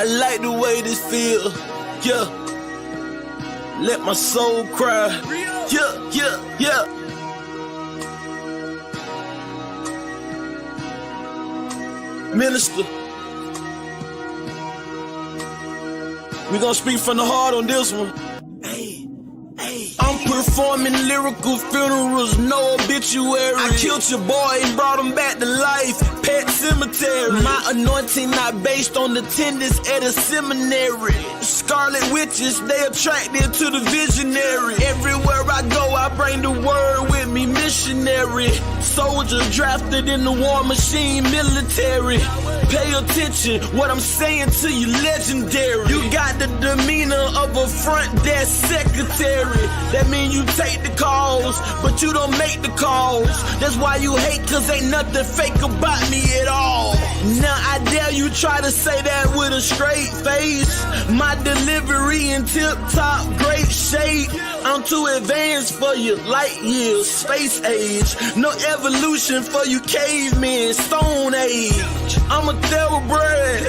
like the way this feel. Yeah. Let my soul cry. Yeah, yeah, yeah. Minister, we gonna speak from the heart on this one. I'm performing lyrical funerals, no obituary. I killed your boy and brought him back to life. Pet cemetery. My anointing not based on attendance at a seminary. Scarlet witches, they attracted to the visionary. Everywhere I go, I bring the word with me, missionary. Soldier drafted in the war machine, military. Pay attention, what I'm saying to you, legendary. You got the demeanor of a front desk secretary. That mean you take the calls, but you don't make the calls. That's why you hate, cause ain't nothing fake about me at all. Now I dare you try to say that with a straight face. My delivery in tip-top great shape. I'm too advanced for you, light years, space age. No evolution for you cavemen, stone age. I'm a thoroughbred,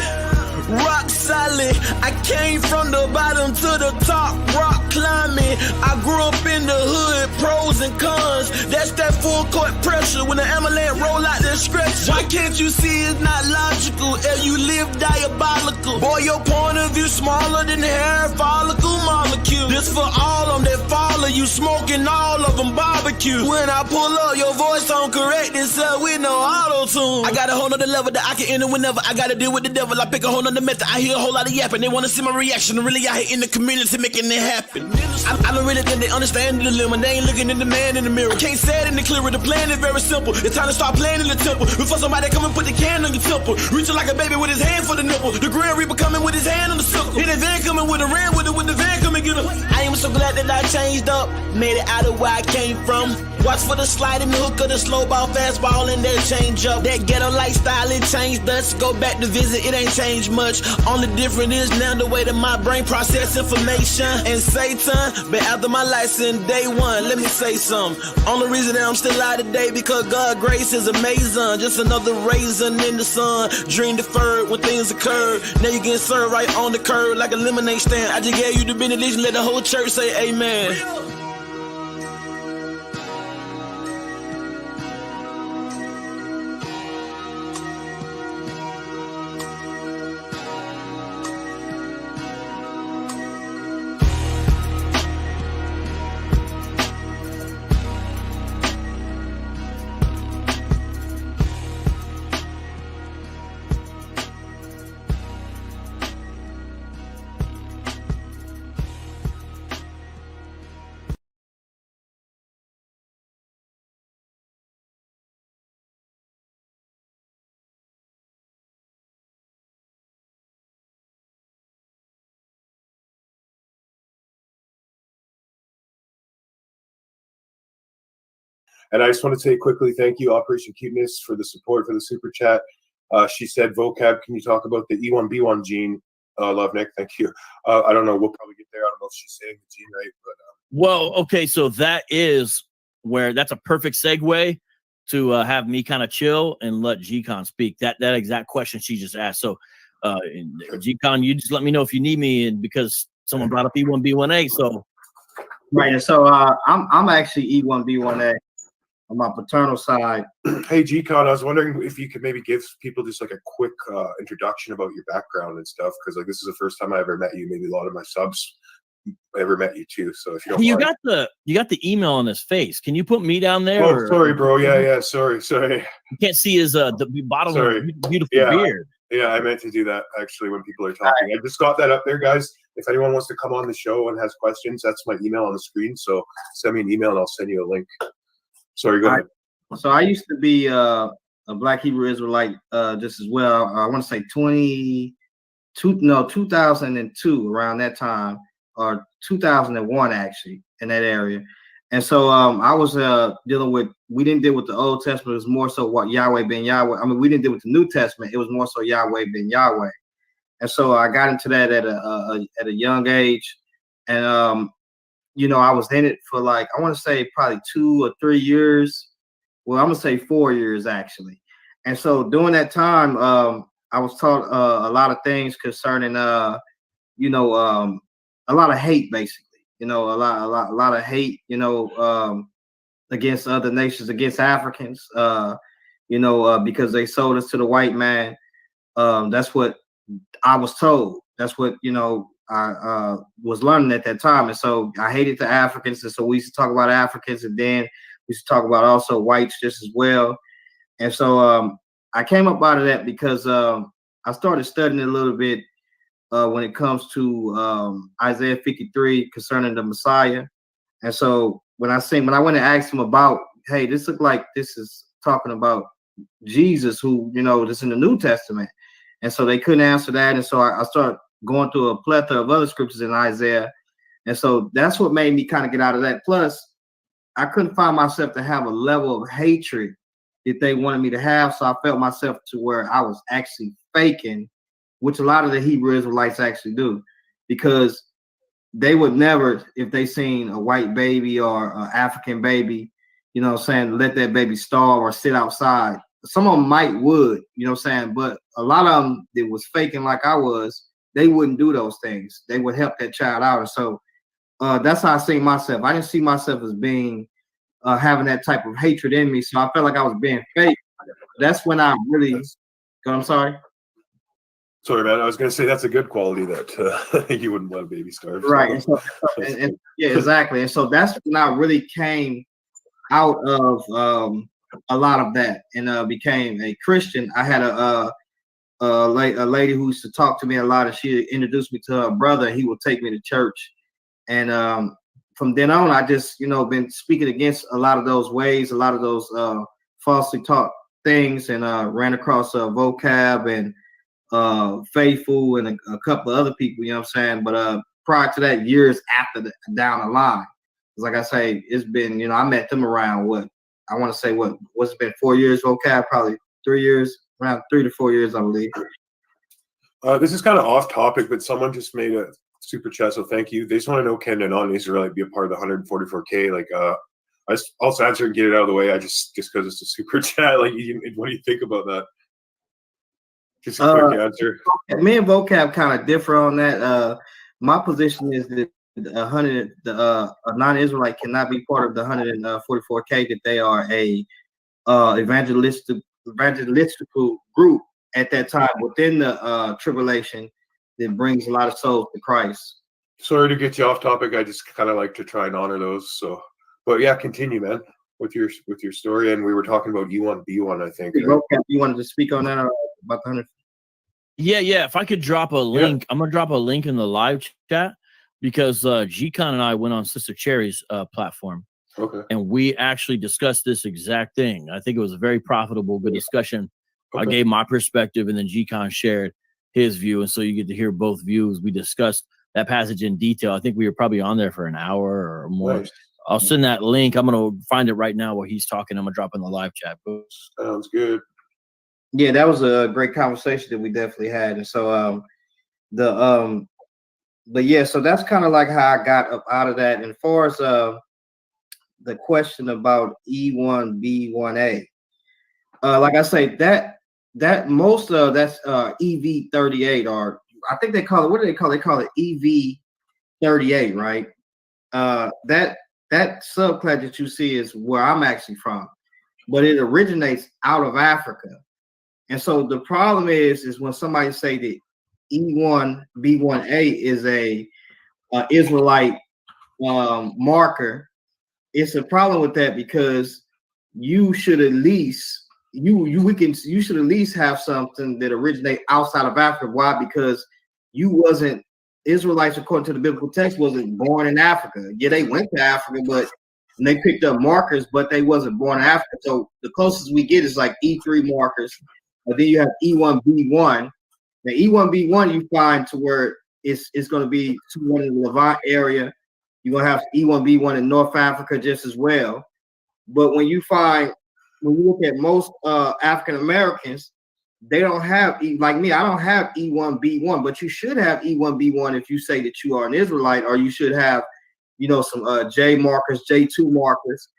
rock solid. I came from the bottom to the top, rock climbing. I grew up in the hood, pros and cons. That's that full court pressure when the avalanche roll out the stretch. Why can't you see it's not logical? And you live diabolical. Boy, your point of view smaller than the hair follicle molecule. This for all of them that follow you, smoking all of them barbecue. When I pull up, your voice don't correct itself with no auto-tune. I got a whole nother level that I can enter whenever I gotta deal with the devil. I pick a whole nother method. I hear a whole lot of yapping. They wanna see my reaction. Really, I hate in the community making it happen. I don't really think they understand the dilemma. They ain't looking at the man in the mirror. I can't say it any clearer. The plan is very simple. It's time to start playing in the temple. Before somebody come and put the can on your temple. Reaching like a baby with his hand for the nipple. The Grand Reaper coming with his hand on the sickle. Hit the van coming with a ram with it. When the van come and get him. I am so glad that I changed up. Made it out of where I came from. Watch for the slide and the hook of the slow ball, fastball, and that change up. That ghetto lifestyle, it changed us. Go back to visit, it ain't changed much. Only difference is now the way that my brain process information. And Satan, but after my license, day one, let me say something. Only reason that I'm still alive today because God's grace is amazing. Just another raisin in the sun. Dream deferred when things occurred. Now you getting served right on the curb like a lemonade stand. I just gave you the benediction, let the whole church say amen. And I just want to say quickly, thank you, Operation Cuteness, for the support for the super chat. She said, vocab, can you talk about the E1B1 gene? Love, Nick, thank you. I don't know, we'll probably get there. I don't know if she's saying the gene right, but well, okay, so that is where that's a perfect segue to have me kind of chill and let G-Kon speak. That exact question she just asked. So G-Kon, you just let me know if you need me, and because someone brought up E1B1A. So right, and so I'm actually E1B1A on my paternal side. Hey, G-Kon, I was wondering if you could maybe give people just like a quick introduction about your background and stuff, because like this is the first time I ever met you. Maybe a lot of my subs ever met you too. So if you don't mind. You got the email on his face. Can you put me down there? Oh, sorry, bro. Yeah. Sorry. You can't see his the bottom of his beautiful beard. Yeah, I meant to do that actually when people are talking. I just got that up there, guys. If anyone wants to come on the show and has questions, that's my email on the screen. So send me an email and I'll send you a link. Sorry, go ahead. So I used to be a Black Hebrew Israelite just as well. I want to say 2002, around that time, or 2001 actually, in that area. And so I was dealing with, we didn't deal with the Old Testament. It was more so what Yahweh ben Yahweh. I mean, we didn't deal with the New Testament. It was more so Yahweh ben Yahweh. And so I got into that at a young age. And you know, I was in it for like, I want to say probably 2 or 3 years. Well, I'm gonna say 4 years actually. And so during that time, I was taught a lot of things concerning you know, a lot of hate, basically. You know, a lot of hate. You know, against other nations, against Africans. You know, because they sold us to the white man. That's what I was told. That's what, you know, I was learning at that time. And so I hated the Africans. And so we used to talk about Africans, and then we used to talk about also whites just as well. And so I came up out of that because I started studying a little bit when it comes to Isaiah 53 concerning the Messiah. And so when I went and asked him about, hey, this looked like this is talking about Jesus, who, you know, this in the New Testament. And so they couldn't answer that. And so I started going through a plethora of other scriptures in Isaiah. And so that's what made me kind of get out of that. Plus, I couldn't find myself to have a level of hatred that they wanted me to have. So I felt myself to where I was actually faking, which a lot of the Hebrew Israelites actually do, because they would never, if they seen a white baby or an African baby, you know what I'm saying, let that baby starve or sit outside. Some of them would, you know what I'm saying, but a lot of them that was faking like I was, they wouldn't do those things. They would help that child out. And so that's how I see myself. I didn't see myself as being having that type of hatred in me. So I felt like I was being fake. That's when I really, I'm sorry. Sorry, man. I was going to say that's a good quality that you wouldn't let a baby starve. Right. And so, yeah, exactly. And so that's when I really came out of a lot of that and became a Christian. I had a lady who used to talk to me a lot, and she introduced me to her brother. He would take me to church. And from then on, I just, you know, been speaking against a lot of those ways, a lot of those falsely taught things, and ran across vocab and Faithful and a couple of other people, you know what I'm saying? But prior to that, years after down the line, like I say, it's been, you know, I met them around what's it been 4 years vocab, probably 3 years, around 3 to 4 years, I believe. This is kind of off topic, but someone just made a super chat, so thank you. They just want to know, can a non-Israelite be a part of the 144K? Like, I just also answer and get it out of the way. I just because it's a super chat. Like, what do you think about that? Just a quick answer. Me and vocab kind of differ on that. My position is that a non-Israelite cannot be part of the 144K. That they are a evangelistical group at that time within the tribulation that brings a lot of souls to Christ. Sorry to get you off topic. I just kind of like to try and honor those. So, but yeah, continue, man, with your story. And we were talking about E1B1, I think. Right? You wanted to speak on that about the 100? Yeah. If I could drop a link, I'm gonna drop a link in the live chat because G-Kon and I went on Sister Cherry's platform. Okay. And we actually discussed this exact thing. I think it was a very profitable, good discussion. Okay. I gave my perspective, and then G-Kon shared his view, and so you get to hear both views. We discussed that passage in detail. I think we were probably on there for an hour or more. Nice. I'll send that link. I'm gonna find it right now while he's talking. I'm gonna drop in the live chat. Sounds good. Yeah, that was a great conversation that we definitely had. And so but yeah, so that's kind of like how I got up out of that. And as far as the question about E1B1A, like I say, that most of that's EV38, or I think they call it, what do they call it? They call it EV38, right? That subclass that you see is where I'm actually from, but it originates out of Africa. And so the problem is when somebody say that E1B1A is a Israelite marker, it's a problem with that, because you should at least you should at least have something that originate outside of Africa. Why? Because Israelites, according to the biblical text, wasn't born in Africa. Yeah, they went to Africa, and they picked up markers, but they wasn't born in Africa. So the closest we get is like E3 markers. But then you have E1B1. Now E1B1 you find to where it's going to be one in the Levant area. You're going to have E1B1 in North Africa just as well. But when you look at most African Americans, they don't have, like me, I don't have E1B1, but you should have E1B1 if you say that you are an Israelite, or you should have, you know, some J markers, J2 markers,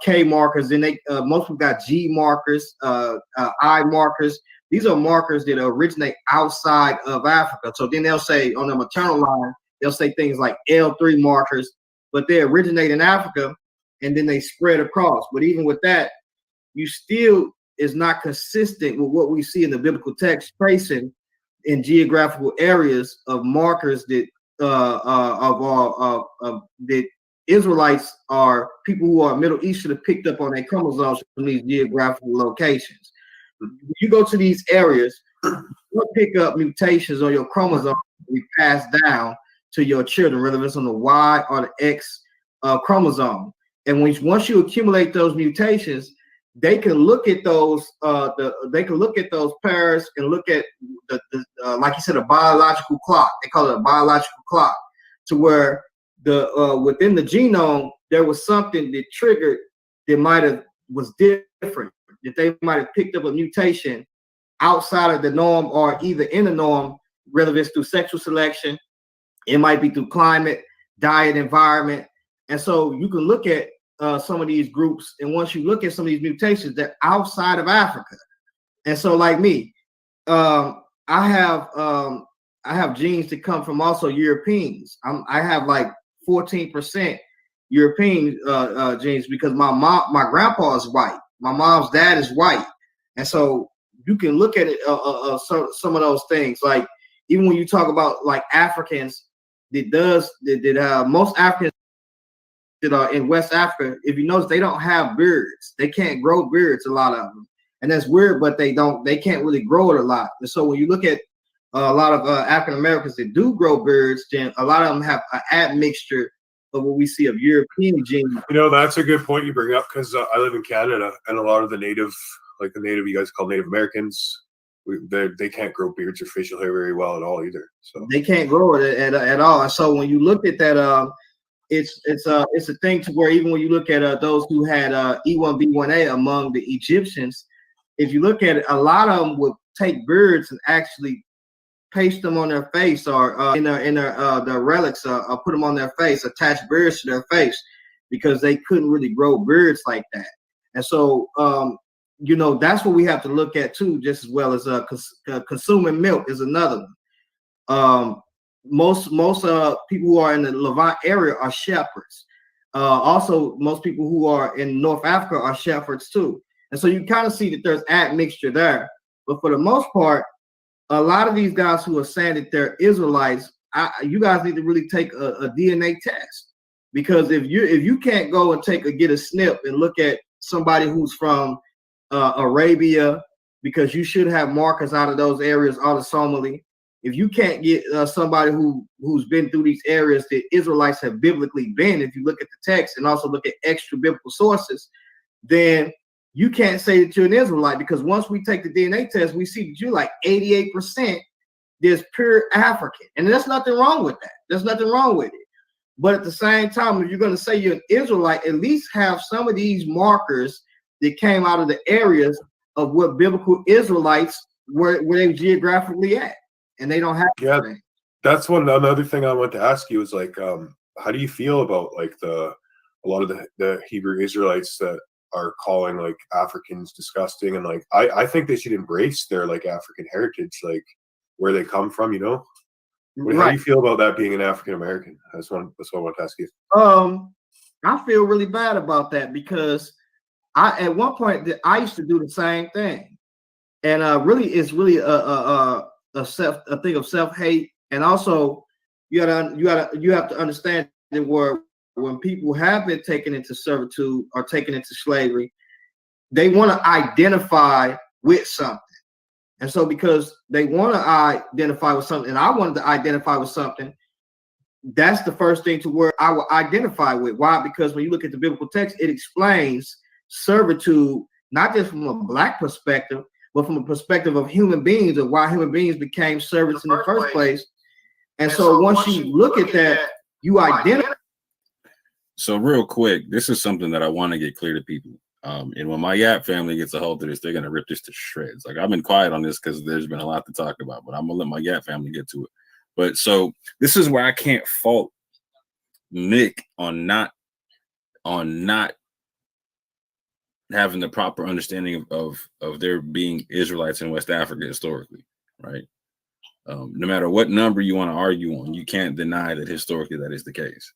K markers. Then most people got G markers, I markers. these are markers that originate outside of Africa. So then they'll say on the maternal line, they'll say things like L3 markers, but they originate in Africa and then they spread across. But even with that, you still is not consistent with what we see in the biblical text tracing in geographical areas of markers that that Israelites are people who are Middle Eastern have picked up on their chromosomes from these geographical locations. When you go to these areas, you'll pick up mutations on your chromosomes we pass down to your children, whether it's on the Y or the X chromosome. And once you accumulate those mutations, they can look at those they can look at those pairs and look at the like you said, a biological clock. They call it a biological clock, to where the within the genome there was something that triggered that was different, that they might have picked up a mutation outside of the norm or either in the norm, whether it's through sexual selection, it might be through climate, diet, environment. And so you can look at some of these groups, and once you look at some of these mutations, they're outside of Africa. And so, like me, I have genes that come from also Europeans. I have like 14% European genes because my grandpa is white, my mom's dad is white, and so you can look at it some of those things. Like even when you talk about like Africans, most Africans that are in West Africa, if you notice, they don't have beards. They can't grow beards, a lot of them. And that's weird, but they can't really grow it a lot. And so when you look at a lot of African Americans that do grow beards, then a lot of them have an admixture of what we see of European genes. You know, that's a good point you bring up, because I live in Canada, and a lot of the native you guys call Native Americans, they can't grow beards or facial hair very well at all either. So they can't grow it at all. And so when you look at that, it's a thing to where even when you look at those who had E1B1A among the Egyptians, if you look at it, a lot of them would take beards and actually paste them on their face or in their relics, or put them on their face, attach beards to their face, because they couldn't really grow beards like that. And so you know, that's what we have to look at too, just as well as consuming milk is another one. Most people who are in the Levant area are shepherds. Also, most people who are in North Africa are shepherds too. And so you kind of see that there's admixture there. But for the most part, a lot of these guys who are saying that they're Israelites, you guys need to really take a DNA test, because if you can't go and get a snip and look at somebody who's from Arabia, because you should have markers out of those areas autosomally. If you can't get somebody who's been through these areas that Israelites have biblically been, if you look at the text and also look at extra biblical sources, then you can't say that you're an Israelite, because once we take the DNA test, we see that you're like 88% there's pure African. And there's nothing wrong with that. There's nothing wrong with it. But at the same time, if you're going to say you're an Israelite, at least have some of these markers that came out of the areas of what biblical Israelites were they geographically at. And they don't have anything. That's another thing I want to ask you is like, how do you feel about like a lot of the Hebrew Israelites that are calling like Africans disgusting, and like I think they should embrace their like African heritage, like where they come from, you know? How do you feel about that being an African American? That's what I want to ask you. I feel really bad about that, because at one point I used to do the same thing, and really it's really a thing of self-hate. And also you have to understand that when people have been taken into servitude or taken into slavery, they want to identify with something. And so because they want to identify with something, and I wanted to identify with something, that's the first thing to where I will identify with. Why? Because when you look at the biblical text, it explains servitude, not just from a black perspective, but from a perspective of human beings, of why human beings became servants in the first place. And so once you look at that, you identify. So real quick, this is something that I want to get clear to people. And when my Yap family gets a hold of this, they're going to rip this to shreds. Like, I've been quiet on this because there's been a lot to talk about, but I'm going to let my Yap family get to it. But so this is where I can't fault Nick on not having the proper understanding of there being Israelites in West Africa historically, right? No matter what number you want to argue on, you can't deny that historically that is the case.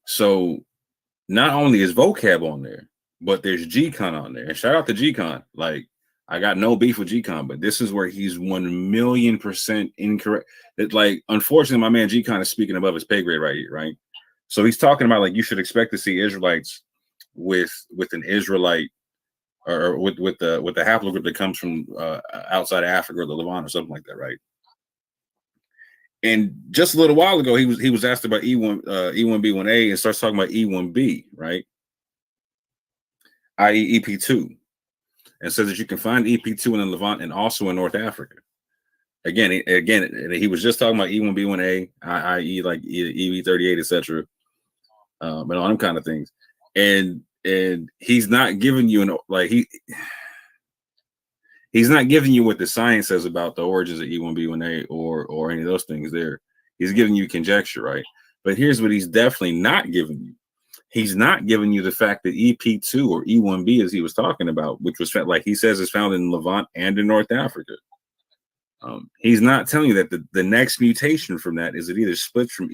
So not only is vocab on there, but there's G-Kon on there. And shout out to G-Kon. Like, I got no beef with G-Kon, but this is where he's 1,000,000% incorrect. It, like, unfortunately, my man G-Kon is speaking above his pay grade right here, right? So he's talking about, like, you should expect to see Israelites with an Israelite or with the haplogroup that comes from outside of Africa or the Levant or something like that, right? And just a little while ago, he was asked about E1B1A and starts talking about E1B, right? i.e. EP2, and says that you can find EP2 in the Levant and also in North Africa. Again, he was just talking about E1B1A, i.e. like EV38, etc., and all them kind of things. And he's not giving you he's not giving you what the science says about the origins of E1B1A or any of those things there. He's giving you conjecture, right? But here's what he's definitely not giving you. He's not giving you the fact that EP2 or E1B, as he was talking about, which was like he says is found in Levant and in North Africa. He's not telling you that the next mutation from that is it either splits into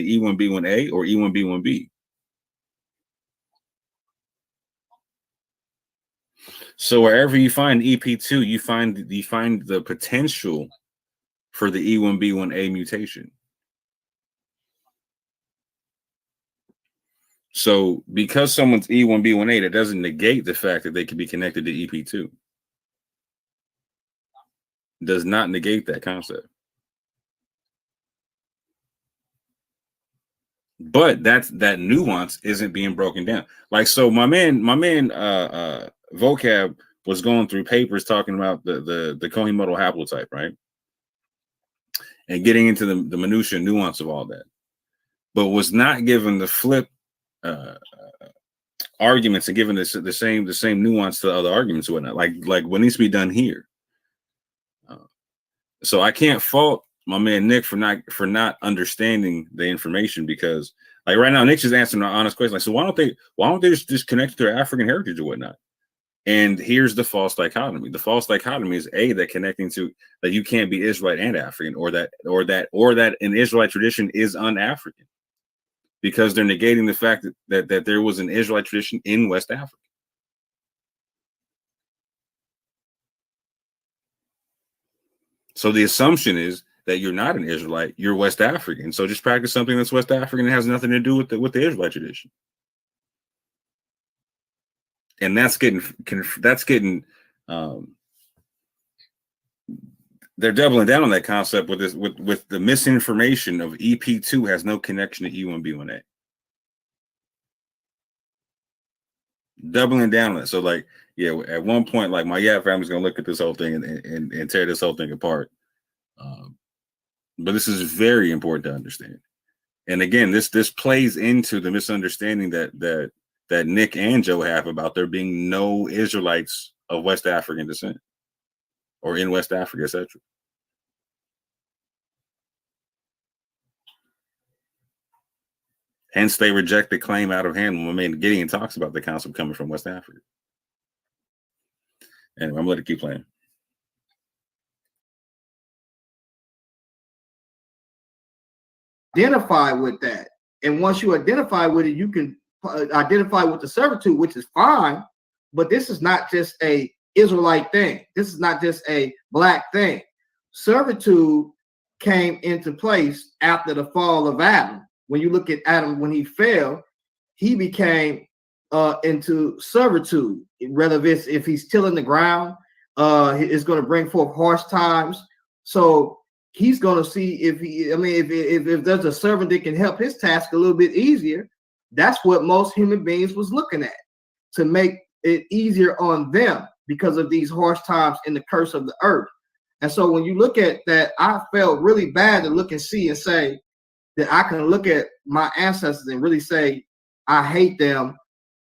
E1B1A or E1B1B. So wherever you find EP2, you find the potential for the E1B1A mutation. So because someone's E1B1A, that doesn't negate the fact that they could be connected to EP2. Does not negate that concept. But that nuance isn't being broken down. Like, so my man vocab was going through papers talking about the Kohei-Moto haplotype, right? And getting into the minutia and nuance of all that, but was not given the flip arguments and given the same nuance to other arguments and whatnot, like what needs to be done here. So I can't fault my man Nick for not understanding the information, because like right now Nick's just answering an honest question, like, so why don't they just connect to their African heritage or whatnot? And here's the false dichotomy. The false dichotomy is that connecting to that you can't be Israelite and African, or that an Israelite tradition is un-African, because they're negating the fact that there was an Israelite tradition in West Africa. So the assumption is that you're not an Israelite, you're West African. So just practice something that's West African and has nothing to do with the Israelite tradition. And that's getting they're doubling down on that concept with the misinformation of EP2 has no connection to E1B1A. Doubling down on it. So like, yeah, at one point, like my family's gonna look at this whole thing and tear this whole thing apart. But this is very important to understand. And again, this plays into the misunderstanding that Nick and Joe have about there being no Israelites of West African descent or in West Africa, etc. Hence, they reject the claim out of hand when Gideon talks about the concept coming from West Africa. Anyway, I'm going to let it keep playing. Identify with that. And once you identify with it, you can identify with the servitude, which is fine. But this is not just a Israelite thing. This is not just a black thing. Servitude came into place after the fall of Adam. When you look at Adam, when he fell, he became into servitude. Whether if he's tilling the ground, it's going to bring forth harsh times. So he's going to see if there's a servant that can help his task a little bit easier. That's what most human beings was looking at, to make it easier on them because of these harsh times and the curse of the earth. And so when you look at that, I felt really bad to look and see and say that I can look at my ancestors and really say, I hate them,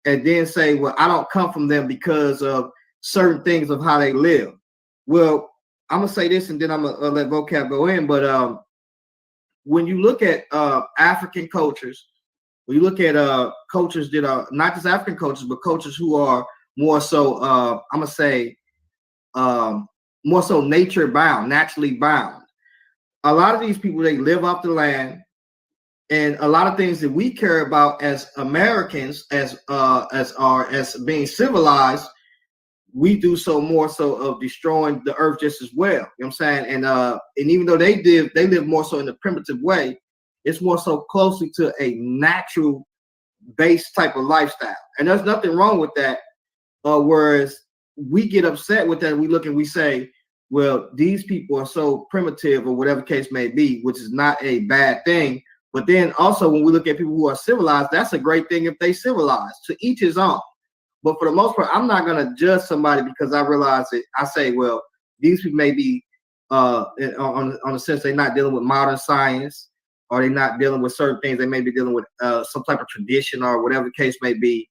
and then say, well, I don't come from them because of certain things of how they live. Well, I'm going to say this, and then I'm going to let vocab go in. But when you look at African cultures, when you look at cultures that are not just African cultures, but cultures who are more so, I'm gonna say, more so nature bound, naturally bound. A lot of these people, they live off the land, and a lot of things that we care about as Americans, as being civilized, we do so more so of destroying the earth just as well. You know what I'm saying? And even though they live more so in a primitive way, it's more so closely to a natural based type of lifestyle. And there's nothing wrong with that. Whereas we get upset with that, we look and we say, well, these people are so primitive or whatever case may be, which is not a bad thing. But then also when we look at people who are civilized, that's a great thing if they civilized. To each his own. But for the most part, I'm not going to judge somebody because I realize it. I say, well, these people may be on a sense they're not dealing with modern science, or they're not dealing with certain things. They may be dealing with some type of tradition or whatever the case may be.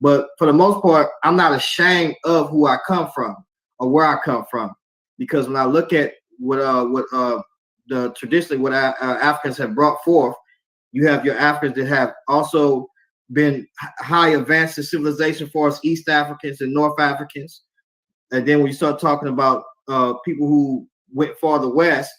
But for the most part, I'm not ashamed of who I come from or where I come from, because when I look at what traditionally what Africans have brought forth, you have your Africans that have also been high advanced in civilization for us East Africans and North Africans. And then when you start talking about people who went farther west,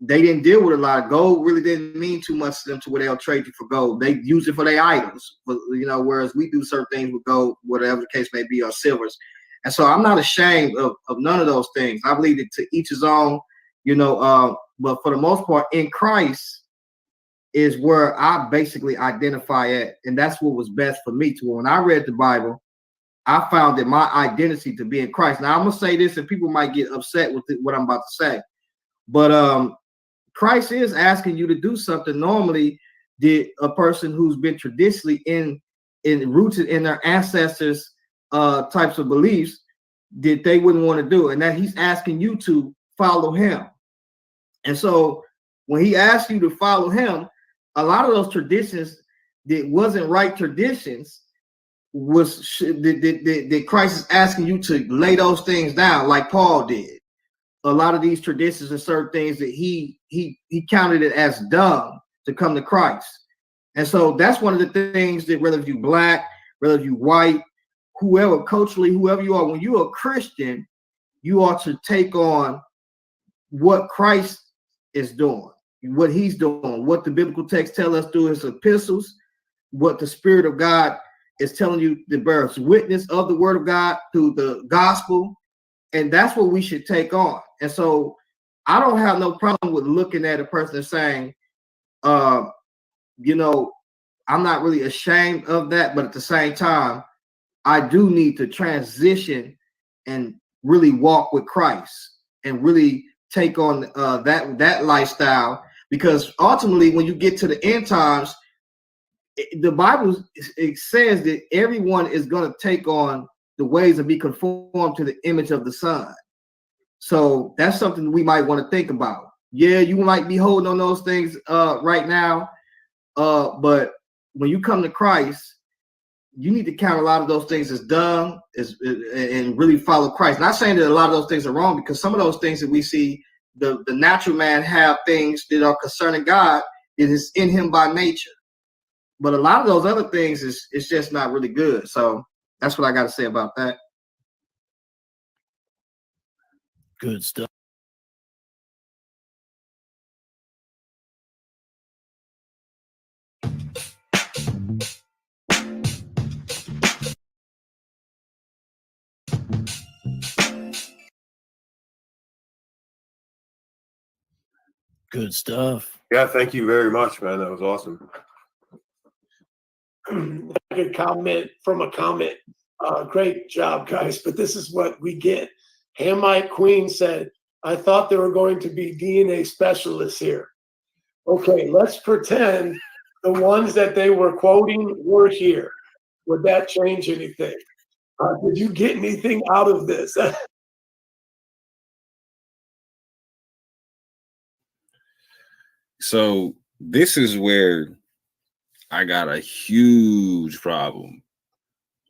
they didn't deal with a lot of gold. Really didn't mean too much to them to where they'll trade you for gold. They use it for their idols, but whereas we do certain things with gold, whatever the case may be, or silvers. And so I'm not ashamed of none of those things. I believe that to each his own, but for the most part, in Christ is where I basically identify at. And that's what was best for me too. When I read the Bible, I found that my identity to be in Christ. Now I'm gonna say this, and people might get upset with what I'm about to say, but Christ is asking you to do something normally that a person who's been traditionally in rooted in their ancestors types of beliefs that they wouldn't want to do, and that he's asking you to follow him. And so when he asks you to follow him, a lot of those traditions that wasn't right traditions that Christ is asking you to lay those things down, like Paul did. A lot of these traditions and certain things that he counted it as dumb to come to Christ. And so that's one of the things that whether you black, whether you white, whoever, culturally, whoever you are, when you're a Christian, you ought to take on what Christ is doing, what he's doing, what the biblical text tell us through his epistles, what the Spirit of God is telling you to bear witness of the word of God through the gospel. And that's what we should take on. And so I don't have no problem with looking at a person and saying, I'm not really ashamed of that. But at the same time, I do need to transition and really walk with Christ and really take on that lifestyle. Because ultimately, when you get to the end times, the Bible it says that everyone is going to take on the ways of be conformed to the image of the Son. So that's something we might want to think about. Yeah, you might be holding on those things right now, but when you come to Christ, you need to count a lot of those things as dumb, and really follow Christ. Not saying that a lot of those things are wrong, because some of those things that we see, the natural man have things that are concerning God, it is in him by nature. But a lot of those other things is just not really good. So that's what I got to say about that. Good stuff. Good stuff. Yeah, thank you very much, man. That was awesome. I could comment from a comment. Great job, guys. But this is what we get. Hamite Queen said, I thought there were going to be DNA specialists here. Okay, let's pretend the ones that they were quoting were here. Would that change anything? Did you get anything out of this? So this is where I got a huge problem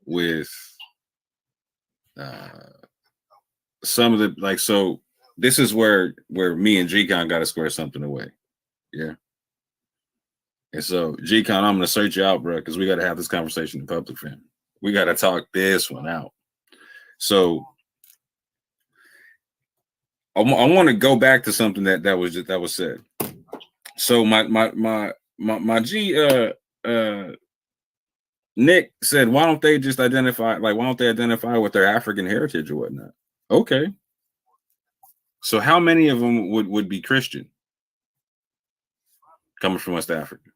with some of the so this is where me and G-Kon got to square something away. Yeah. And so, G-Kon, I'm gonna search you out, bro, because we got to have this conversation in public, fam. We got to talk this one out. So, I want to go back to something that was said. So my G Nick said, why don't they just identify, like, why don't they identify with their African heritage or whatnot? Okay. So how many of them would be Christian coming from West Africa?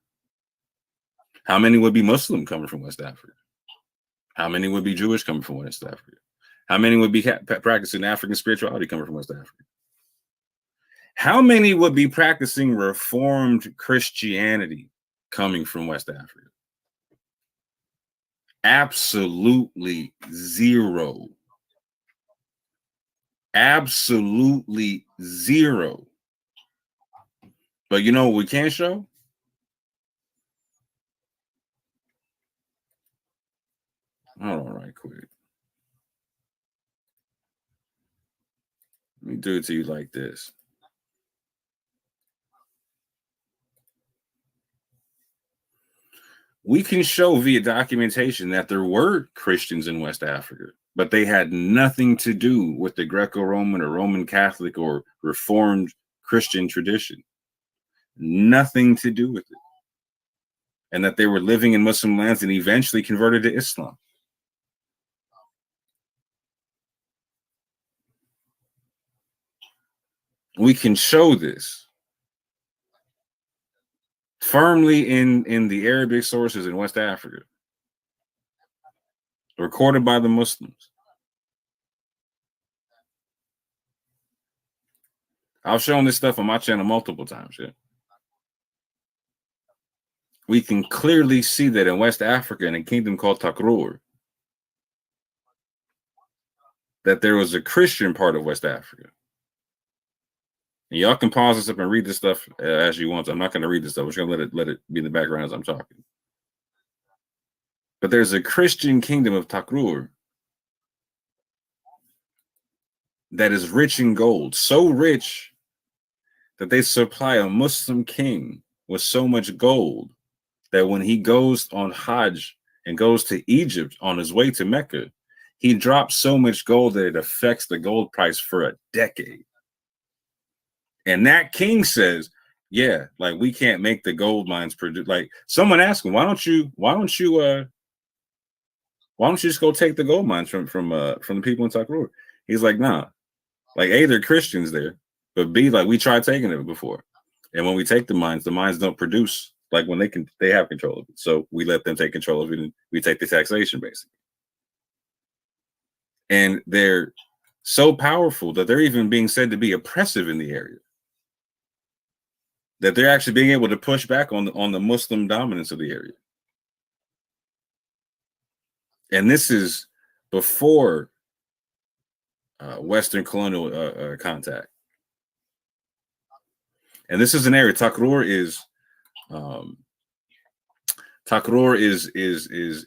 How many would be Muslim coming from West Africa? How many would be Jewish coming from West Africa? How many would be practicing African spirituality coming from West Africa? How many would be practicing Reformed Christianity coming from West Africa? Absolutely zero. Absolutely zero. But you know what we can't show? Hold on right quick. Let me do it to you like this. We can show via documentation that there were Christians in West Africa, but they had nothing to do with the Greco-Roman or Roman Catholic or Reformed Christian tradition. Nothing to do with it. And that they were living in Muslim lands and eventually converted to Islam. We can show this firmly in the Arabic sources in West Africa, recorded by the Muslims. I've shown this stuff on my channel multiple times. Yeah. We can clearly see that in West Africa, in a kingdom called Takrur, that there was a Christian part of West Africa. And y'all can pause this up and read this stuff as you want. I'm not going to read this stuff. I'm just going to let it be in the background as I'm talking. But there's a Christian kingdom of Takrur that is rich in gold, so rich that they supply a Muslim king with so much gold that when he goes on Hajj and goes to Egypt on his way to Mecca, he drops so much gold that it affects the gold price for a decade. And that king says, yeah, like we can't make the gold mines produce. Like someone asked him, why don't you just go take the gold mines from the people in Takrur? He's like, nah. Like A, they're Christians there, but B, like we tried taking it before. And when we take the mines don't produce like when they have control of it. So we let them take control of it and we take the taxation basically. And they're so powerful that they're even being said to be oppressive in the area. That they're actually being able to push back on the Muslim dominance of the area. And this is before Western colonial contact. And this is an area, Takrur is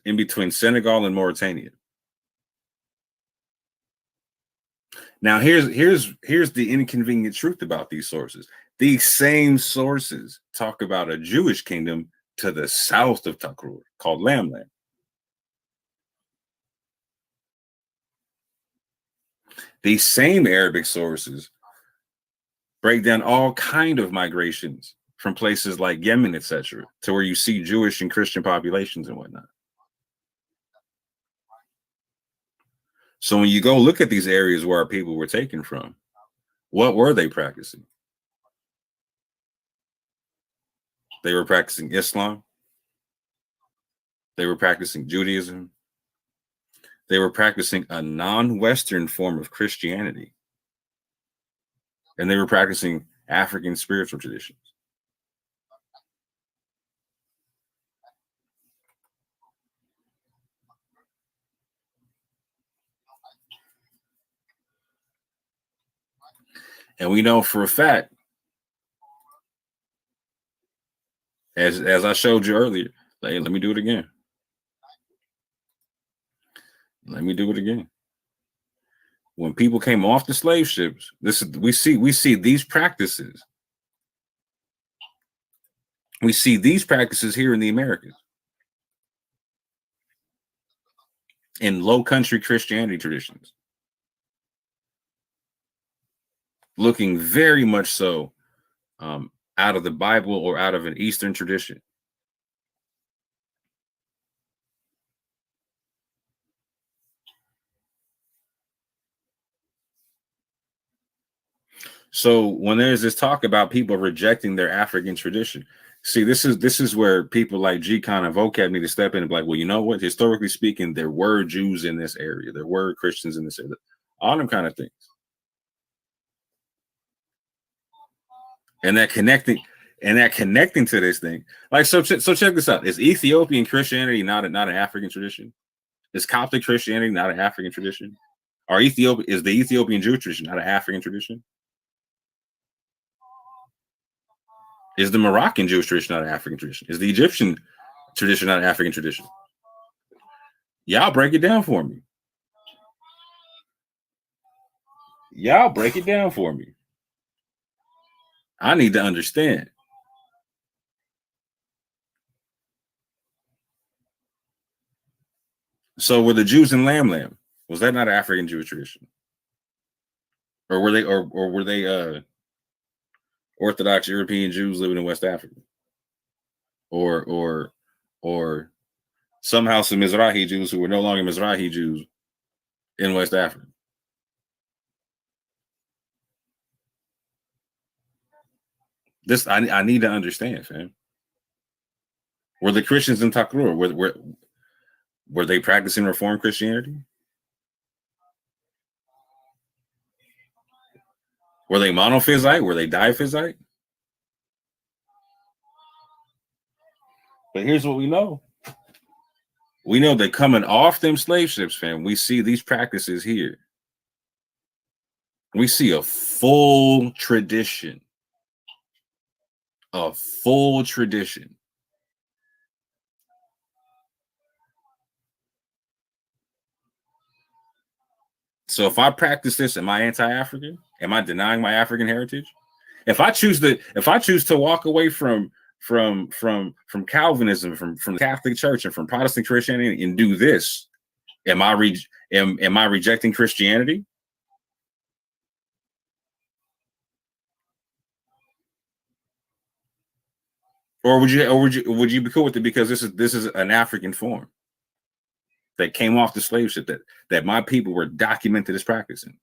in between Senegal and Mauritania. Now here's the inconvenient truth about these sources. These same sources talk about a Jewish kingdom to the south of Takrur called Lamland. These same Arabic sources break down all kind of migrations from places like Yemen, etc., to where you see Jewish and Christian populations and whatnot. So when you go look at these areas where our people were taken from, what were they practicing? They were practicing Islam. They were practicing Judaism. They were practicing a non-Western form of Christianity. And they were practicing African spiritual traditions. And we know for a fact, as I showed you earlier, let me do it again. Let me do it again. When people came off the slave ships, we see these practices we see these practices here in the Americas, in low country Christianity traditions, looking very much so out of the Bible or out of an Eastern tradition. So when there's this talk about people rejecting their African tradition, see, this is where people like G-Kon and vocab need to step in and be like, well, you know what? Historically speaking, there were Jews in this area, there were Christians in this area, all them kind of things. And that connecting to this thing, like so check this out. Is Ethiopian Christianity not an African tradition? Is Coptic Christianity not an African tradition? Is the Ethiopian Jewish tradition not an African tradition? Is the Moroccan Jewish tradition not an African tradition? Is the Egyptian tradition not an African tradition? Y'all break it down for me. Y'all break it down for me. I need to understand. So were the Jews in Lamb? Was that not an African Jewish tradition? Or were they Orthodox European Jews living in West Africa? Or somehow some Mizrahi Jews who were no longer Mizrahi Jews in West Africa? This I need to understand, fam. Were the Christians in Takrur, were they practicing Reformed Christianity? Were they monophysite? Were they diphysite? But here's what we know. We know that coming off them slave ships, fam, we see these practices here. We see a full tradition. A full tradition. So if I practice this, am I anti-African? Am I denying my African heritage? If I choose to walk away from Calvinism, from the Catholic Church and from Protestant Christianity and do this, am I rejecting Christianity? Or would you be cool with it because this is an African form that came off the slave ship that my people were documented as practicing?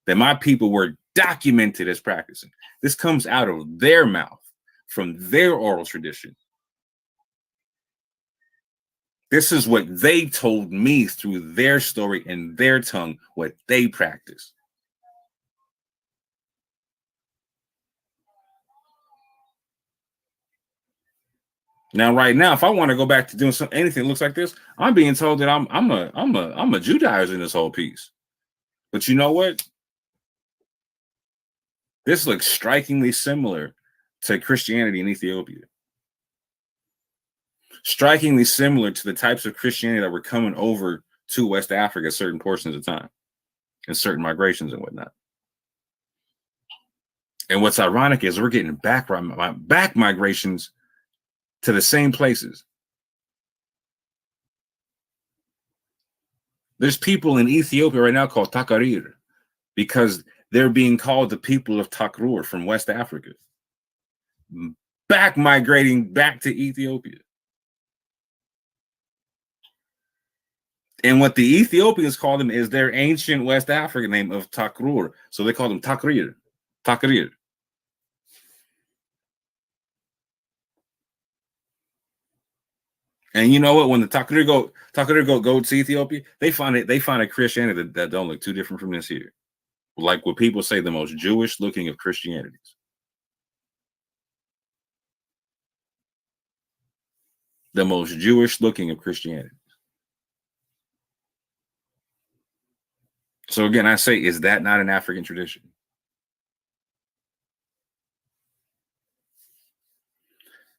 That my people were documented as practicing. This comes out of their mouth, from their oral tradition. This is what they told me through their story and their tongue, what they practice. Now, right now, if I want to go back to doing anything that looks like this, I'm being told that I'm a Judaizer in this whole piece. But you know what? This looks strikingly similar to Christianity in Ethiopia. Strikingly similar to the types of Christianity that were coming over to West Africa at certain portions of time, and certain migrations and whatnot. And what's ironic is we're getting back migrations to the same places. There's people in Ethiopia right now called Takarir because they're being called the people of Takrur from West Africa, migrating back to Ethiopia. And what the Ethiopians call them is their ancient West African name of Takrur. So they call them Takrir. Takrir. And you know what? When the Takrir go to Ethiopia, they find a Christianity that don't look too different from this here. Like what people say, the most Jewish looking of Christianities. The most Jewish looking of Christianity. So again, I say, is that not an African tradition?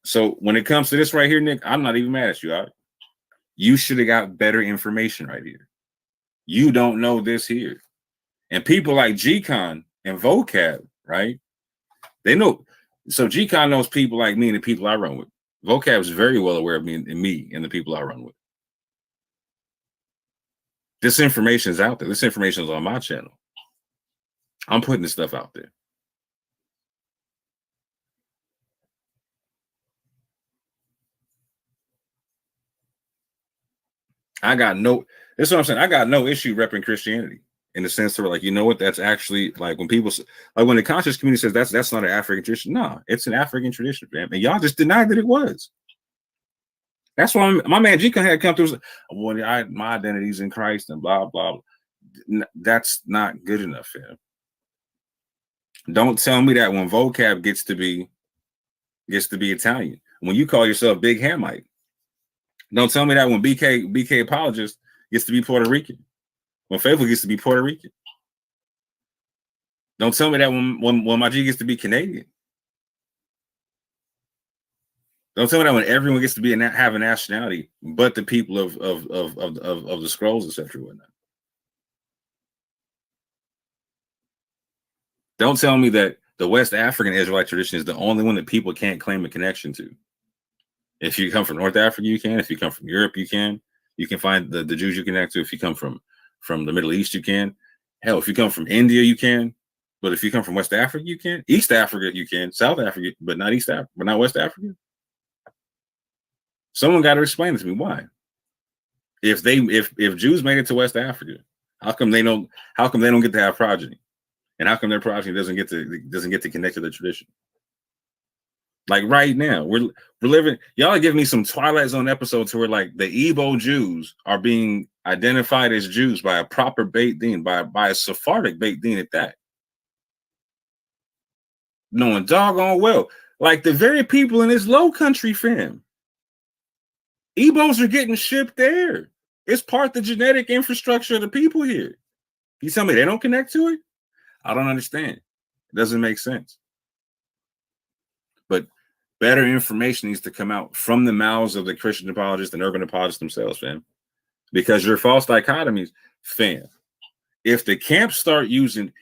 So when it comes to this right here, Nick, I'm not even mad at you. All right? You should have got better information right here. You don't know this here. And people like G-Kon and vocab, right? They know. So G-Kon knows people like me and the people I run with. Vocab is very well aware of me and the people I run with. This information is out there. This information is on my channel. I'm putting this stuff out there. This is what I'm saying. I got no issue repping Christianity in the sense where, like, you know what, that's actually like when people like when the conscious community says that's not an African tradition. No, it's an African tradition, man. And y'all just denied that it was. That's why my man G-Kon had come through. Well, my identity's in Christ and blah blah. That's not good enough, fam. Don't tell me that when vocab gets to be Italian. When you call yourself Big Hamite, don't tell me that when BK apologist gets to be Puerto Rican. When Faithful gets to be Puerto Rican. Don't tell me that when my G gets to be Canadian. Don't tell me that when everyone gets to have a nationality, but the people of the scrolls, etc. Whatnot. Don't tell me that the West African Israelite tradition is the only one that people can't claim a connection to. If you come from North Africa, you can. If you come from Europe, you can. You can find the Jews you connect to. If you come from the Middle East, you can. Hell, if you come from India, you can. But if you come from West Africa, you can. East Africa, you can. South Africa, but not East Africa, but not West Africa. Someone got to explain it to me why. If Jews made it to West Africa, how come they don't get to have progeny? And how come their progeny doesn't get to connect to the tradition? Like right now, we're living. Y'all are giving me some Twilight Zone episodes where like the Igbo Jews are being identified as Jews by a proper Beit Din, by a Sephardic Beit Din at that. Knowing doggone well, like the very people in this low country, fam. Igbos are getting shipped there. It's part of the genetic infrastructure of the people here. You tell me they don't connect to it? I don't understand. It doesn't make sense. But better information needs to come out from the mouths of the Christian apologists and urban apologists themselves, fam. Because your false dichotomies, fam. If the camps start remixing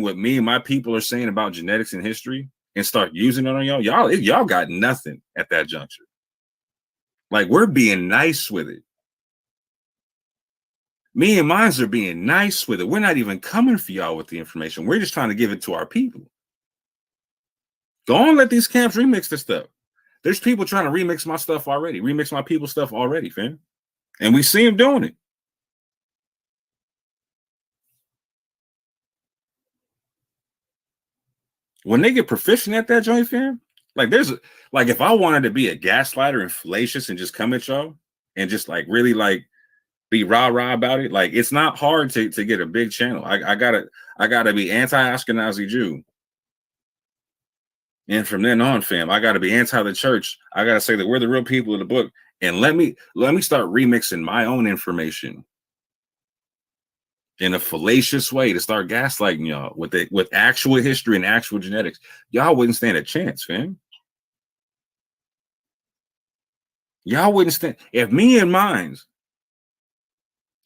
what me and my people are saying about genetics and history and start using it on y'all got nothing at that juncture. Like, we're being nice with it. Me and mines are being nice with it. We're not even coming for y'all with the information. We're just trying to give it to our people. Don't let these camps remix this stuff. There's people trying to remix my stuff already, remix my people's stuff already, fam. And we see them doing it. When they get proficient at that joint, fam, like if I wanted to be a gaslighter and fallacious and just come at y'all and just like really like be rah-rah about it, like it's not hard to get a big channel. I gotta be anti-Ashkenazi Jew. And from then on, fam, I gotta be anti the church. I gotta say that we're the real people of the book. And let me start remixing my own information in a fallacious way to start gaslighting y'all with actual history and actual genetics. Y'all wouldn't stand a chance, fam. Y'all wouldn't stand. If me and mines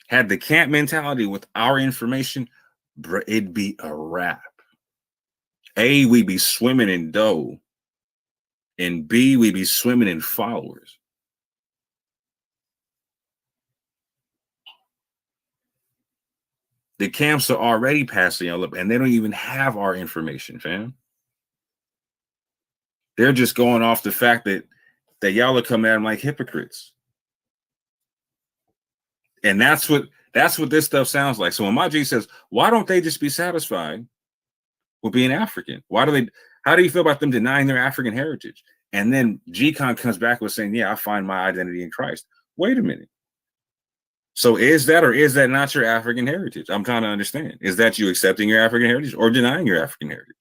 had the camp mentality with our information, bro, it'd be a wrap. A, we'd be swimming in dough. And B, we'd be swimming in followers. The camps are already passing y'all up, and they don't even have our information, fam. They're just going off the fact that y'all are coming at them like hypocrites. And that's what this stuff sounds like. So when my G says, why don't they just be satisfied with being African? How do you feel about them denying their African heritage? And then G-Kon comes back with saying, yeah, I find my identity in Christ. Wait a minute. So is that or is that not your African heritage? I'm trying to understand. Is that you accepting your African heritage or denying your African heritage?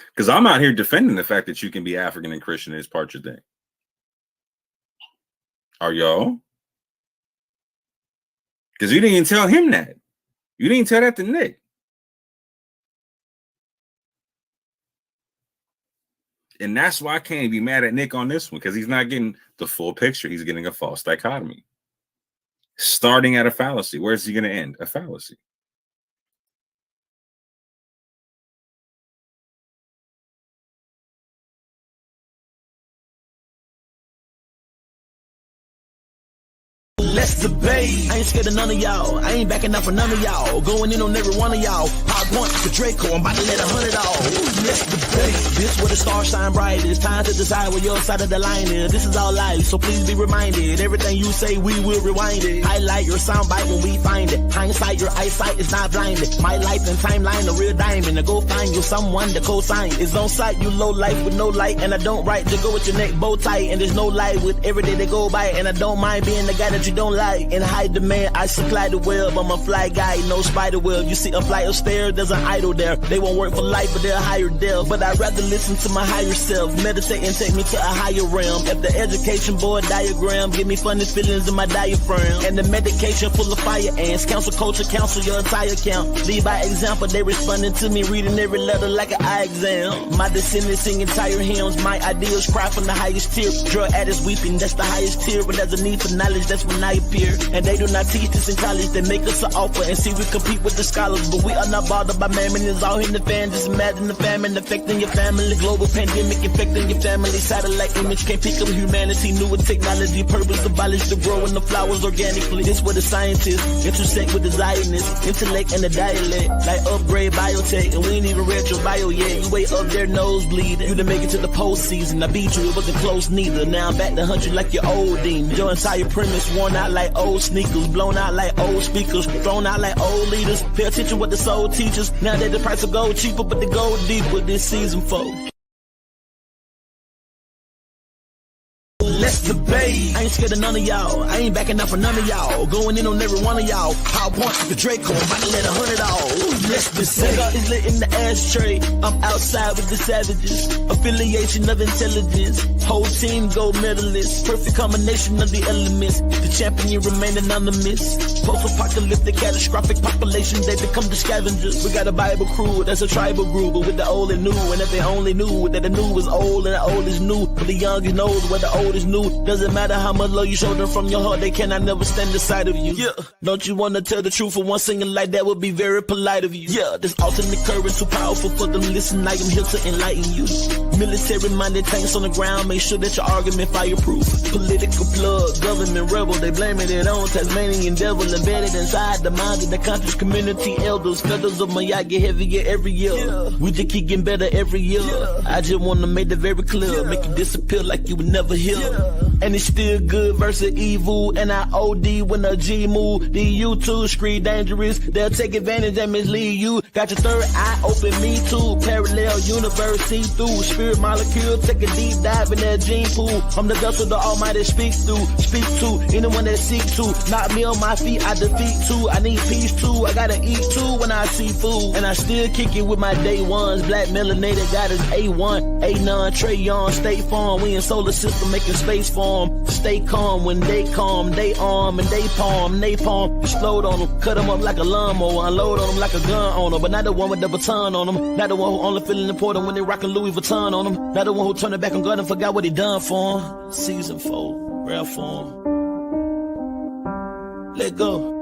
Because I'm out here defending the fact that you can be African and Christian as part of your thing. Are y'all? Because you didn't even tell him that. You didn't tell that to Nick. And that's why I can't be mad at Nick on this one, because he's not getting the full picture. He's getting a false dichotomy. Starting at a fallacy. Where's he going to end? A fallacy. Let's debate. I ain't scared of none of y'all. I ain't backing up for none of y'all. Going in on every one of y'all. I want the Draco. I'm about to let 100 off. Let's debate. This where the stars shine bright. It's time to decide where your side of the line is. This is our life, so please be reminded. Everything you say, we will rewind it. Highlight your soundbite when we find it. Hindsight, your eyesight is not blinded. My life and timeline, a real diamond. Now go find you someone to co-sign. It's on site, you low life with no light. And I don't write to go with your neck bow tight. And there's no light with every day they go by. And I don't mind being the guy that you don't like. In high demand, I supply the web. I'm a fly guy, no spider web. You see a flight of stairs, there's an idol there. They won't work for life, but they'll hire death. But I'd rather listen to my higher self. Meditate and take me to a higher realm. If the education board diagram give me funny feelings in my diaphragm. And the medication full of fire ants. Council culture, counsel your entire camp. Lead by example, they responding to me, reading every letter like an eye exam. My descendants sing entire hymns. My ideals cry from the highest tier. Drug addicts weeping, that's the highest tier. But there's a need for knowledge, that's when I appear. And they do not teach this in college. They make us an offer and see we compete with the scholars. But we are not bothered by mammon. It's all in the fan. Just imagine the famine affecting your family. Global pandemic infecting your family. Satellite image can't pick up humanity. Newer technology, purpose abolished to grow in the flowers organically. This where the scientists intersect with desireness, intellect and the dialect. Like upgrade biotech, and we ain't even read your bio yet. You way up there, nosebleed. You done make it to the postseason. I beat you, it wasn't close neither. Now I'm back to hunt you like your old demon. Your entire premise worn out like old sneakers, blown out like old speakers, thrown out like old leaders. Pay attention what the soul teaches. Now that the price of gold cheaper, but the gold deeper this season, folks. Let's debate. I ain't scared of none of y'all. I ain't backing up for none of y'all. Going in on every one of y'all. PowerPoint the Draco. I'm about to let 100 off. Let's debate. Is lit in the ashtray. I'm outside with the savages. Affiliation of intelligence. Whole team gold medalists. Perfect combination of the elements. The champion remain anonymous. Post-apocalyptic catastrophic population. They become the scavengers. We got a Bible crew. That's a tribal group. But with the old and new. And if they only knew that the new was old and the old is new. But the young knows what the old is new. Doesn't matter how much love you show them from your heart, they cannot never stand aside of you. Yeah, don't you wanna tell the truth? For one singing like that would be very polite of you. Yeah, this alternate current too powerful for them. Listen, I am here to enlighten you. Military-minded tanks on the ground, make sure that your argument fireproof. Political plug, government rebel, they blaming it on Tasmanian devil embedded inside the minds of the country's community elders. Feathers of Maya get heavier every year. Yeah. We just keep getting better every year. Yeah. I just wanna make that very clear. Yeah. Make you disappear like you would never hear. Yeah. And it's still good versus evil. And I OD when the G move. The U2 screen dangerous. They'll take advantage and mislead you. Got your third eye open, me too. Parallel universe, see through. Spirit molecule, take a deep dive in that gene pool. I'm the vessel the Almighty speaks through. Speak to anyone that seek to. Not me on my feet, I defeat too. I need peace too. I gotta eat too when I see food. And I still kick it with my day ones. Black melanated got his A1, A9, Trayon, State Farm. We in solar system making space for 'em. Stay calm when they calm. They arm and they palm. Napalm, explode on them. Cut them up like a lawnmower. Unload on them like a gun owner. But not the one with the baton on them. Not the one who only feeling important when they rockin' Louis Vuitton on them. Not the one who turned it back on God and forgot what he done for 'em. Season 4, rare form. Let go.